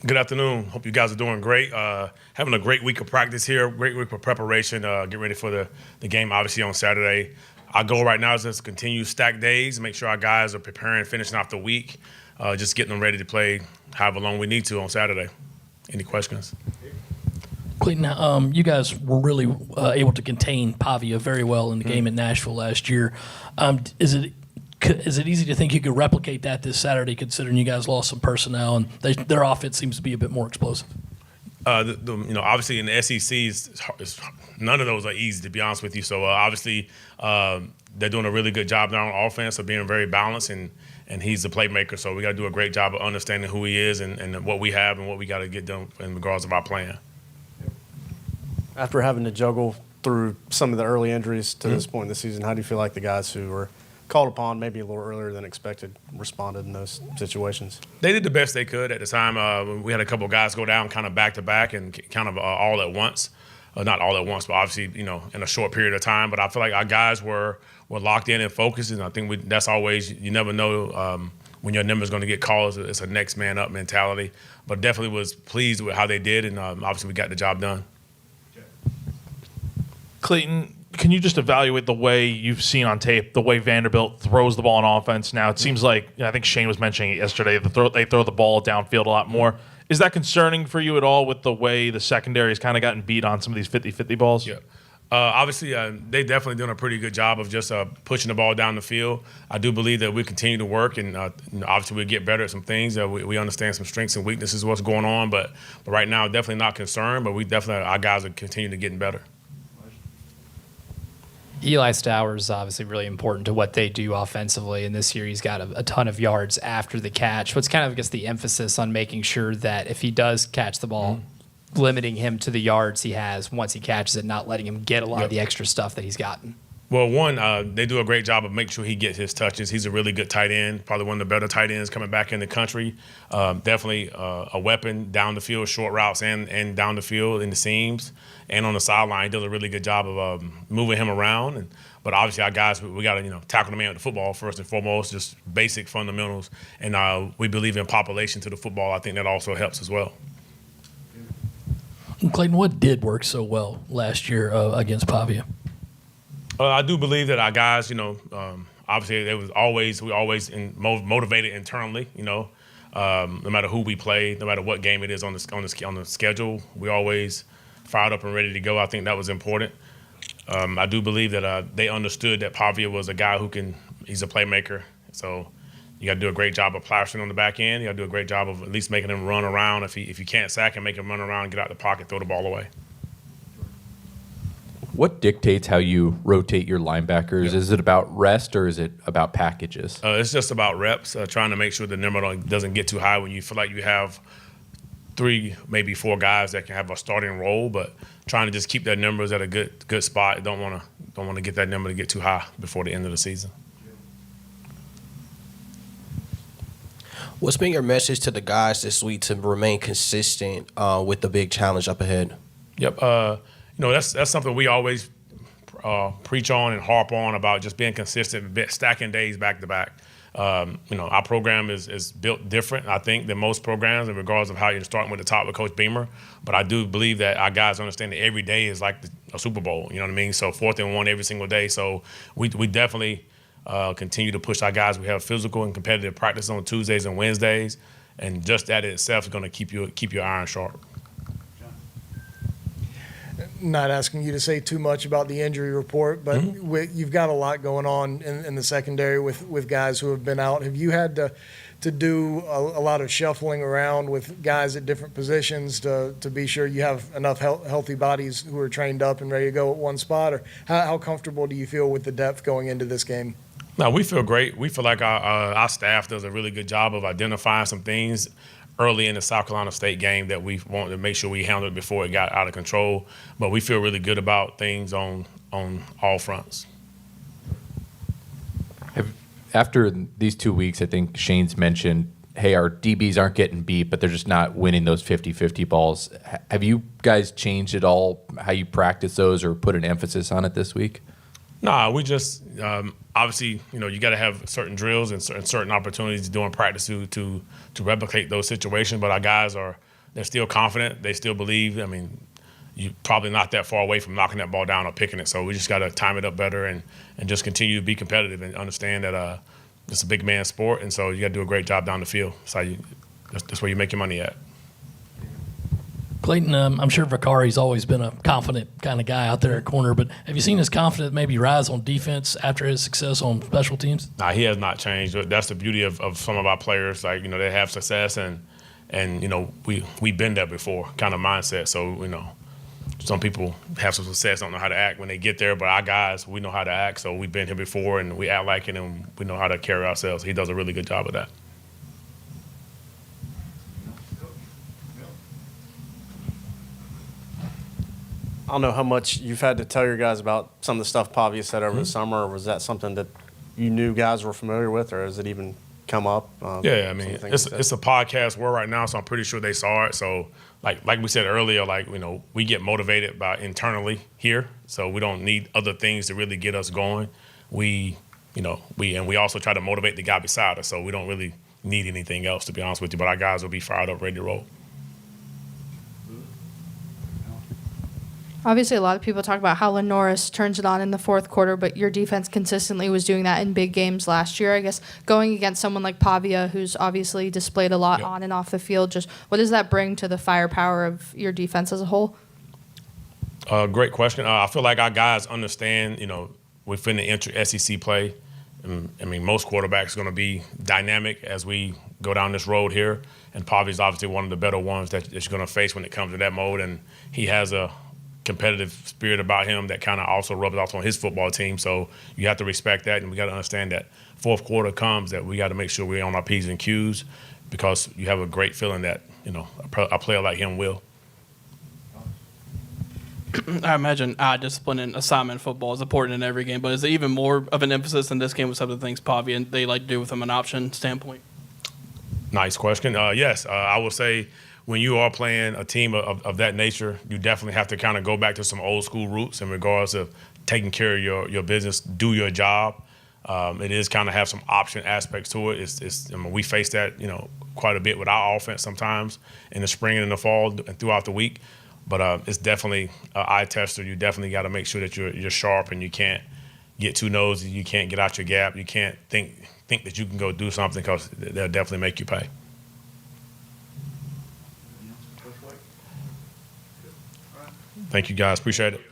Good afternoon. Hope you guys are doing great. Having a great week of practice here, great week of preparation, get ready for the game, obviously, on Saturday. Our goal right now is just to continue stack days, make sure our guys are preparing, finishing off the week, just getting them ready to play however long we need to on Saturday. Any questions? Clayton, you guys were really able to contain Pavia very well in the game in Nashville last year. Is it easy to think you could replicate that this Saturday, considering you guys lost some personnel and their offense seems to be a bit more explosive? Obviously in the SEC, none of those are easy, to be honest with you. So obviously they're doing a really good job now on offense of being very balanced, and he's the playmaker. So we got to do a great job of understanding who he is and what we have and what we got to get done in regards of our plan. After having to juggle through some of the early injuries to this point in the season, how do you feel like the guys who were called upon maybe a little earlier than expected responded in those situations? They did the best they could at the time. We had a couple of guys go down kind of back-to-back and kind of all at once. Not all at once, but obviously, in a short period of time. But I feel like our guys were locked in and focused, and I think that's always, you never know when your number is going to get called. It's a next man up mentality. But definitely was pleased with how they did, and obviously we got the job done. Clayton, can you just evaluate the way you've seen on tape, the way Vanderbilt throws the ball on offense now? It seems like, I think Shane was mentioning it yesterday, they throw the ball downfield a lot more. Is that concerning for you at all with the way the secondary has kind of gotten beat on some of these 50-50 balls? Yeah. Obviously, they definitely doing a pretty good job of just pushing the ball down the field. I do believe that we continue to work, and obviously we'll get better at some things. We understand some strengths and weaknesses, what's going on, but right now definitely not concerned, but our guys are continuing to getting better. Eli Stowers is obviously really important to what they do offensively, and this year he's got a ton of yards after the catch. What's kind of, I guess, the emphasis on making sure that if he does catch the ball, limiting him to the yards he has once he catches it, not letting him get a lot of the extra stuff that he's gotten? Well, one, they do a great job of making sure he gets his touches. He's a really good tight end, probably one of the better tight ends coming back in the country. Definitely a weapon down the field, short routes and down the field in the seams. And on the sideline, he does a really good job of moving him around. But obviously our guys, we got to tackle the man with the football first and foremost, just basic fundamentals. And we believe in population to the football. I think that also helps as well. Clayton, what did work so well last year against Pavia? I do believe that our guys, obviously we always motivated internally. No matter who we play, no matter what game it is on the schedule, we always fired up and ready to go. I think that was important. I do believe that they understood that Pavia was a guy he's a playmaker. So you got to do a great job of plastering on the back end. You got to do a great job of at least making him run around. If you can't sack him, make him run around, get out the pocket, throw the ball away. What dictates how you rotate your linebackers? Yeah. Is it about rest or is it about packages? It's just about reps, trying to make sure the number doesn't get too high when you feel like you have 3, maybe 4 guys that can have a starting role, but trying to just keep that numbers at a good spot. Don't want to get that number to get too high before the end of the season. What's been your message to the guys this week to remain consistent with the big challenge up ahead? Yep. That's something we always preach on and harp on about, just being consistent, stacking days back to back. Our program is built different, I think, than most programs in regards of how you're starting with the top with Coach Beamer. But I do believe that our guys understand that every day is like a Super Bowl. You know what I mean? So 4th and 1 every single day. So we definitely continue to push our guys. We have physical and competitive practice on Tuesdays and Wednesdays, and just that in itself is going to keep your iron sharp. Not asking you to say too much about the injury report, but you've got a lot going on in the secondary with guys who have been out. Have you had to do a lot of shuffling around with guys at different positions to be sure you have enough healthy bodies who are trained up and ready to go at one spot? Or how comfortable do you feel with the depth going into this game? No, we feel great. We feel like our staff does a really good job of identifying some things early in the South Carolina State game that we wanted to make sure we handled before it got out of control. But we feel really good about things on all fronts. After these 2 weeks, I think Shane's mentioned, hey, our DBs aren't getting beat, but they're just not winning those 50-50 balls. Have you guys changed at all how you practice those or put an emphasis on it this week? Nah, we just obviously, you got to have certain drills and certain opportunities during practice to replicate those situations. But our guys are they're still confident. They still believe. I mean, you're probably not that far away from knocking that ball down or picking it. So we just got to time it up better and just continue to be competitive and understand that it's a big man sport. And so you got to do a great job down the field. That's where you make your money at. Clayton, I'm sure Vicari's always been a confident kind of guy out there at corner, but have you seen his confidence maybe rise on defense after his success on special teams? Nah, he has not changed. That's the beauty of some of our players. Like, they have success and we've been there before kind of mindset. So, some people have some success, don't know how to act when they get there, but our guys, we know how to act. So we've been here before and we act like it and we know how to carry ourselves. He does a really good job of that. I don't know how much you've had to tell your guys about some of the stuff Pavia said over the summer, or was that something that you knew guys were familiar with, or has it even come up? Yeah, I mean, it's a podcast world right now, so I'm pretty sure they saw it. So, like we said earlier, we get motivated by internally here, so we don't need other things to really get us going. We also try to motivate the guy beside us, so we don't really need anything else, to be honest with you. But our guys will be fired up, ready to roll. Obviously, a lot of people talk about how Norris turns it on in the fourth quarter, but your defense consistently was doing that in big games last year. I guess going against someone like Pavia, who's obviously displayed a lot on and off the field, just what does that bring to the firepower of your defense as a whole? Great question. I feel like our guys understand, we're finna enter SEC play. I mean, most quarterbacks are going to be dynamic as we go down this road here, and Pavia's obviously one of the better ones that you're going to face when it comes to that mode, and he has a competitive spirit about him that kind of also rubs off on his football team. So you have to respect that, and we got to understand that fourth quarter comes that we got to make sure we're on our P's and Q's, because you have a great feeling that a player like him will. I imagine discipline and assignment football is important in every game, but is it even more of an emphasis in this game with some of the things Pavia they like to do with them an option standpoint? Nice question. Yes, I would say when you are playing a team of that nature, you definitely have to kind of go back to some old school roots in regards of taking care of your business, do your job. It is kind of have some option aspects to it. We face that quite a bit with our offense sometimes in the spring and in the fall and throughout the week. But it's definitely an eye tester. You definitely got to make sure that you're sharp and you can't get too nosy. You can't get out your gap. You can't think that you can go do something, because they'll definitely make you pay. Thank you, guys. Appreciate it.